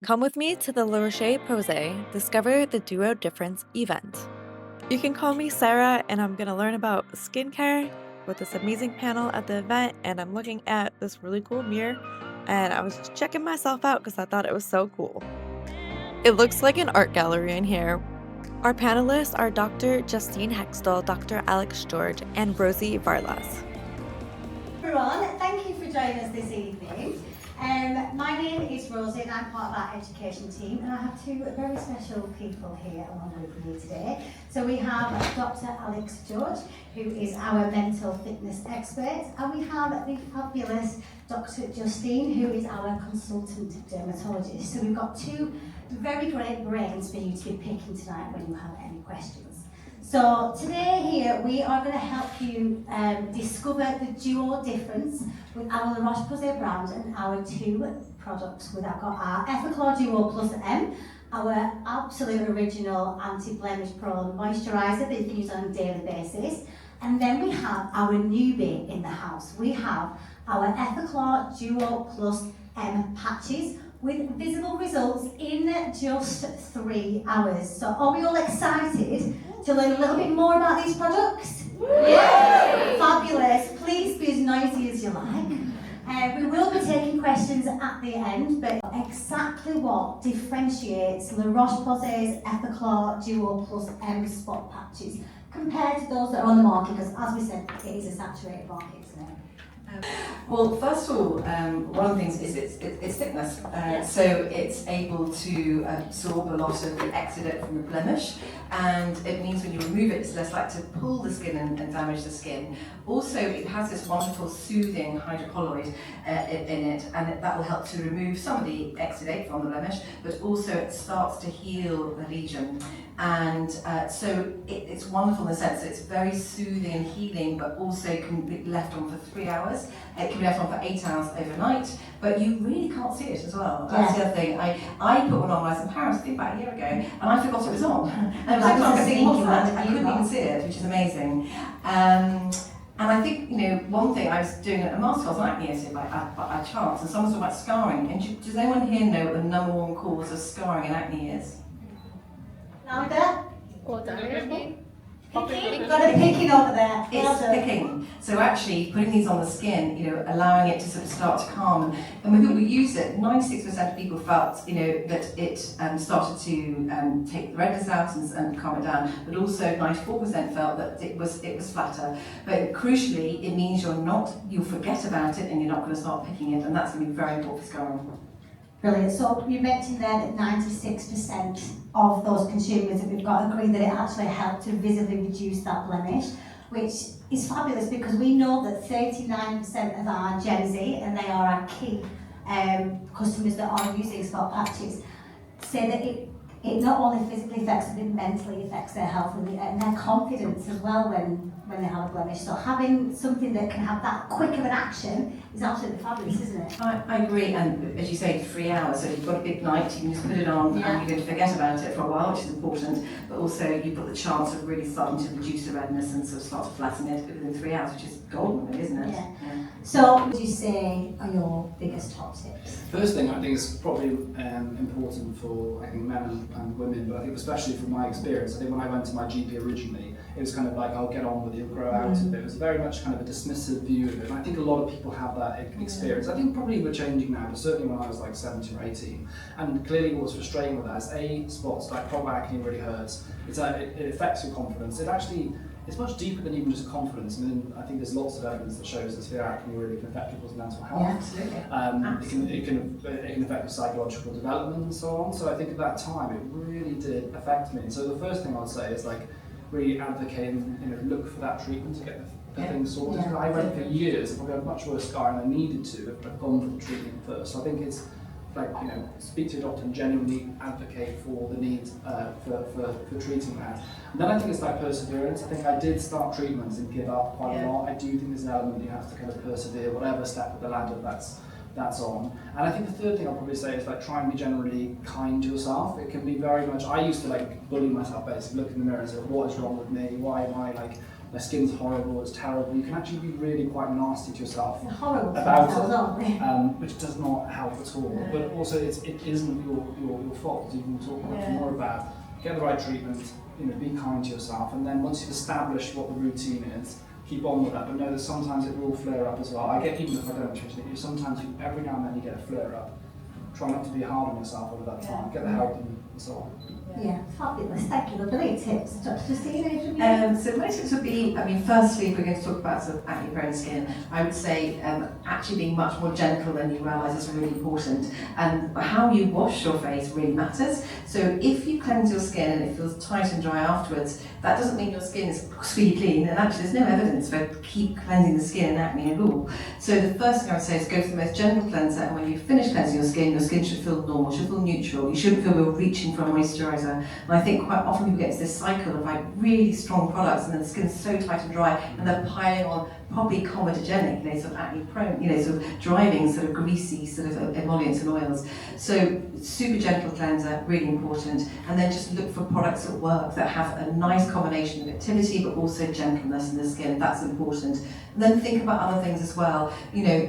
Come with me to the Roche Posay Discover the Duo Difference event. You can call me Sarah, and I'm going to learn about skincare with this amazing panel at the event. And I'm looking at this really cool mirror, and I was just checking myself out because I thought it was so cool. It looks like an art gallery in here. Our panelists are Dr. Justine Hextall, Dr. Alex George, and Rosie Varlas. Everyone, thank you for joining us this evening. My name is Rosie and I'm part of our education team, and I have two very special people here along with me today. So we have Dr. Alex George, who is our mental fitness expert, and we have the fabulous Dr. Justine, who is our consultant dermatologist. So we've got two very great brains for you to be picking tonight when you have any questions. So today here we are going to help you discover the duo difference with our Roche Posay brand and our two products. We've got our Effaclar Duo+M, our absolute original anti-blemish prone moisturiser that you can use on a daily basis. And then we have our newbie in the house. We have our Effaclar Duo+M patches with visible results in just 3 hours. So are we all excited to learn a little bit more about these products? Yeah. Fabulous. Please be as noisy as you like. We will be taking questions at the end, but exactly what differentiates La Roche-Posay's Effaclar Duo+M spot patches compared to those that are on the market, because as we said, it is a saturated market, isn't it? Well, first of all, one of the things is it's thickness. So it's able to absorb a lot of the exudate from the blemish, and it means when you remove it, it's less likely to pull the skin and damage the skin. Also, it has this wonderful soothing hydrocolloid in it, and that will help to remove some of the exudate from the blemish, but also it starts to heal the lesion. And so it's wonderful in the sense that it's very soothing and healing, but also can be left on for 3 hours. It can be left on for 8 hours overnight, but you really can't see it as well. That's the other thing. I put one on when I was in Paris, I think about a year ago, and I forgot it was on. And it was like, I couldn't even see it, which is amazing. And I think, one thing, I was doing a masterclass on acne yesterday by chance, and someone was talking about scarring. And does anyone here know what the number one cause of scarring in acne is? Louder? Picking. You've got a picking over there. It's picking. So actually putting these on the skin, allowing it to sort of start to calm. And when people use it, 96% of people felt, that it started to take the redness out and calm it down. But also 94% felt that it was flatter. But crucially, it means you'll forget about it and you're not going to start picking it. And that's going to be very important for scarring. Brilliant. So you mentioned there that 96% of those consumers that we've got agree that it actually helped to visibly reduce that blemish, which is fabulous because we know that 39% of our Gen Z, and they are our key customers that are using spot patches, say that it not only physically affects them, it mentally affects their health and their confidence as well when they have a blemish. So having something that can have that quick of an action is absolutely fabulous, isn't it? I agree, and as you say, 3 hours, so if you've got a big night, you can just put it on and you're going to forget about it for a while, which is important, but also you've got the chance of really starting to reduce the redness and sort of start to flatten it within 3 hours, which is golden, really, isn't it? Yeah. So what would you say are your biggest top tips? First thing I think is probably important for men and women, but I think especially from my experience, I think when I went to my GP originally, it was kind of like, I'll get on with it, it'll grow out of it. It was very much kind of a dismissive view of it, and I think a lot of people have that experience. I think probably we're changing now, but certainly when I was like 17 or 18, and clearly what was frustrating with that is spots like proper acne really hurts. It affects your confidence. It's much deeper than even just confidence. I mean, I think there's lots of evidence that shows that severe acne really can affect people's mental health. Yeah, absolutely. It can affect your psychological development and so on. So I think at that time it really did affect me. So the first thing I would say is really advocate and look for that treatment to get the thing sorted. Yeah. I went for years and probably had much worse scarring than I needed to if I'd gone for the treatment first. So I think it's speak to your doctor and genuinely advocate for the need for treating that. And then I think it's perseverance. I think I did start treatments and give up quite a lot. I do think there's an element you have to kind of persevere, whatever step of the ladder that's on. And I think the third thing I'll probably say is try and be generally kind to yourself. It can be very much, I used to bully myself basically, look in the mirror and say, what is wrong with me? Why am I my skin's horrible, it's terrible. You can actually be really quite nasty to yourself They're horrible about themselves, aren't they? which does not help at all. No. But also, it isn't your fault. You can talk much more about get the right treatment, be kind to yourself, and then once you've established what the routine is, keep on with that. But know that sometimes it will flare up as well. I get, even if I don't treat it, sometimes every now and then you get a flare up. Try not to be hard on yourself over that time. Get the help and so on. Yeah, fabulous. Thank you. Lovely tips. Dr. Justine, anything from you? So my tips would be, firstly, if we're going to talk about sort of acne-prone skin, I would say actually being much more gentle than you realise is really important. And how you wash your face really matters. So if you cleanse your skin and it feels tight and dry afterwards, that doesn't mean your skin is squeaky clean, and actually there's no evidence for keep cleansing the skin and acne at all. So the first thing I would say is go for the most gentle cleanser, and when you finish cleansing your skin should feel normal, should feel neutral. You shouldn't feel you're reaching for a moisturiser. And I think quite often people get into this cycle of like really strong products and then the skin's so tight and dry and they're piling on probably comedogenic, sort of acne prone, sort of driving sort of greasy sort of emollients and oils. So super gentle cleanser, really important. And then just look for products that work, that have a nice combination of activity but also gentleness in the skin. That's important. And then think about other things as well.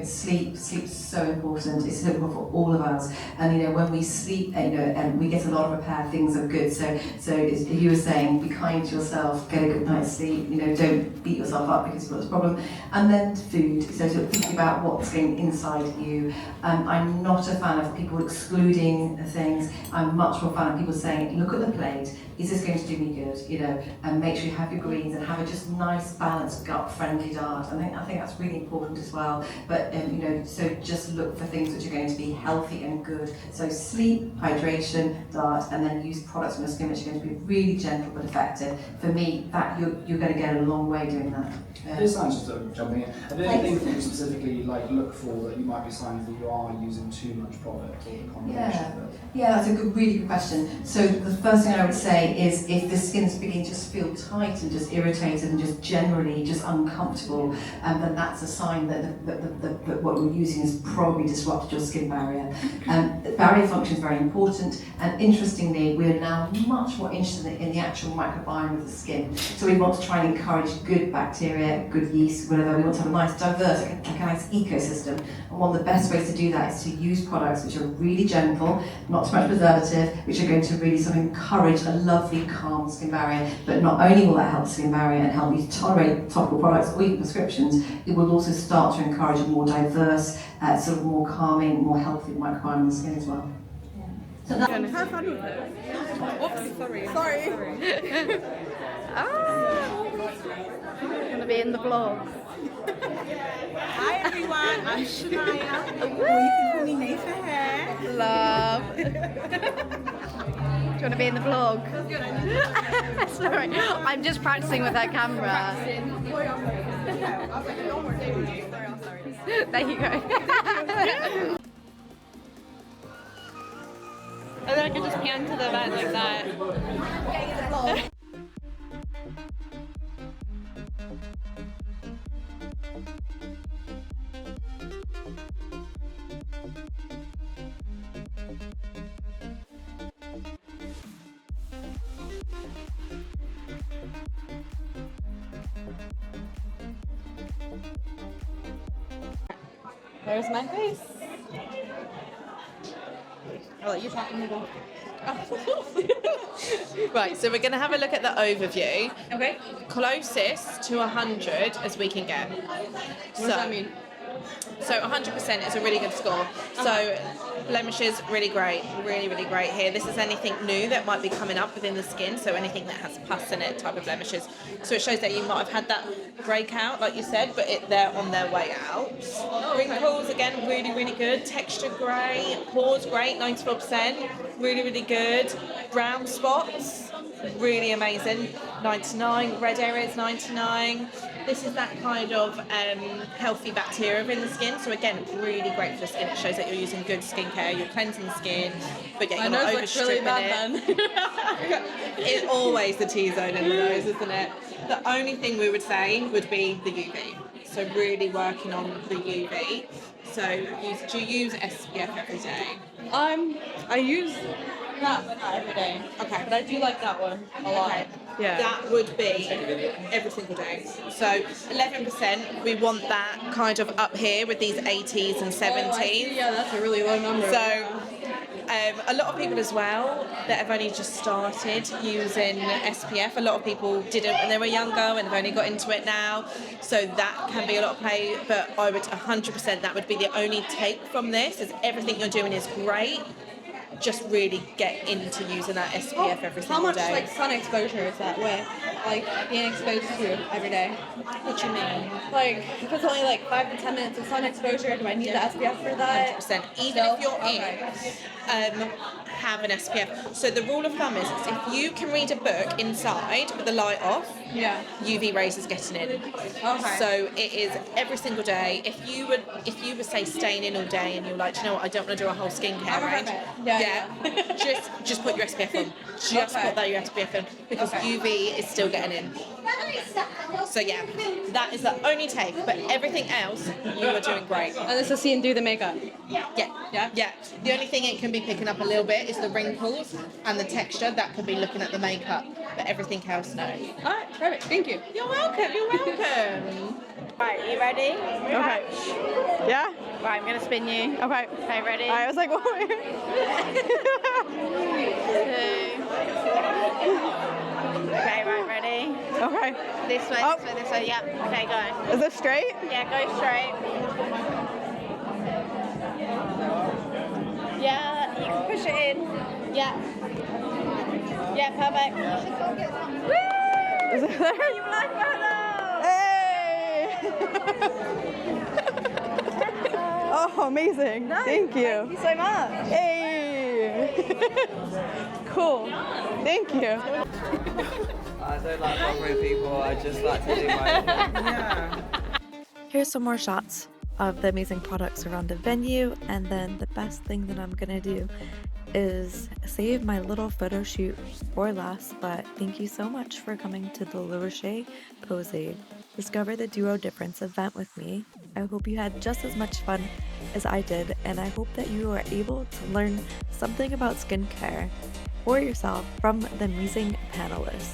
Sleep's so important. It's so important for all of us. And when we sleep, and we get a lot of repair, things are good. So as you were saying, be kind to yourself, get a good night's sleep. Don't beat yourself up because you've got this problem. And then food. So sort of thinking about what's going inside you. I'm not a fan of people excluding things. I'm much more a fan of people saying, look at the plate. Is this going to do me good? And make sure you have your greens and have a just nice, balanced, gut-friendly diet. I think that's really important as well. But so just look for things which are going to be healthy and good. So sleep, hydration, diet, and then use products on your skin which are going to be really gentle but effective. For me, that you're going to get a long way doing that. This sounds just jumping in. Are there anything that you specifically look for that you might be signs that you are using too much product or the combination of it? Yeah, that's a really good question. So the first thing I would say is if the skin's beginning to just feel tight and just irritated and just generally just uncomfortable, then that's a sign that what you're using has probably disrupted your skin barrier. Barrier function is very important, and interestingly, we're now much more interested in the actual microbiome of the skin. So we want to try and encourage good bacteria, good yeast, whatever. We want to have a nice, diverse, like a nice ecosystem. And one of the best ways to do that is to use products which are really gentle, not too much preservative, which are going to really sort of encourage a lovely, calm skin barrier. But not only will that help the skin barrier and help you to tolerate topical products or even prescriptions, it will also start to encourage a more diverse, sort of more calming, more healthy microbiome in the skin as well. So that, Have fun with it. Oops, sorry. I'm gonna be in the vlog. Hi everyone, I'm Shania. You can call me Nay for hair. Love. Do you want to be in the vlog? Sorry, I'm just practicing with that camera. There you go. And then I can just pan to the event like that. There's my face. I'll let you talk and go. Right, so we're going to have a look at the overview. Okay. Closest to 100 as we can get. What does that mean? So 100% is a really good score. So blemishes, really great here. This is anything new that might be coming up within the skin, so anything that has pus in it, type of blemishes. So it shows that you might have had that breakout, like you said, but they're on their way out. Wrinkles, again, really good. Texture great. Pores great, 94%. Really good. Brown spots, really amazing. 99. Red areas, 99. This is that kind of healthy bacteria in the skin. So again, really great for the skin. It shows that you're using good skincare, you're cleansing the skin, but yet you're not overstripping it. It's always the T-zone in the nose, isn't it? The only thing we would say would be the UV. So really working on the UV. So do you use SPF every day? I use that every day. Okay. But I do like that one a lot. Okay. that would be every single day. So 11%, we want that kind of up here with these 80s and 70s. Yeah, that's a really low number. So a lot of people as well that have only just started using SPF, a lot of people didn't when they were younger and have only got into it now, so that can be a lot of play, but I would 100% that would be the only take from this, is everything you're doing is great, just really get into using that SPF every How single much day. like sun exposure is that with? Like being exposed to every day? What do you mean? Like if it's only like 5 to 10 minutes of sun exposure, do I need the SPF for that? 100%. Even if you're Okay. have an SPF. So the rule of thumb is if you can read a book inside with the light off, Yeah. UV rays is getting in. Okay. So it is every single day. If you would say staying in all day and you're like, do you know what, I don't want to do a whole skincare I'm a range. hermit. Yeah. just put your SPF on. Just Okay. put that your SPF on because Okay. UV is still getting in. So yeah, that is the only take. But everything else, you are doing great. And this is seeing through the makeup. Yeah. The only thing it can be picking up a little bit is the wrinkles and the texture. That could be looking at the makeup, but everything else, no. Alright, perfect. Thank you. You're welcome. You're welcome. Right, you ready? Okay. Yeah? Right, I'm gonna spin you. Okay. Okay, ready? I was like, what? 2. Okay, right, ready? Okay. This way, Oh. this way, this way. Yep. Okay, go. Is it straight? Yeah, go straight. Yeah, you can push it in. Yeah. Yeah, perfect. Woo! Is it there? You like that? Hey! Oh, amazing. Thank you. Thank you so much. Hey! Cool. Thank you. I don't like bothering people, I just like to do my own thing. Here's some more shots of the amazing products around the venue, and then the best thing that I'm gonna do is save my little photo shoot for last. But thank you so much for coming to the Roche Posay Discover the Duo Difference event with me. I hope you had just as much fun as I did, and I hope that you are able to learn something about skincare for yourself from the amazing panelists.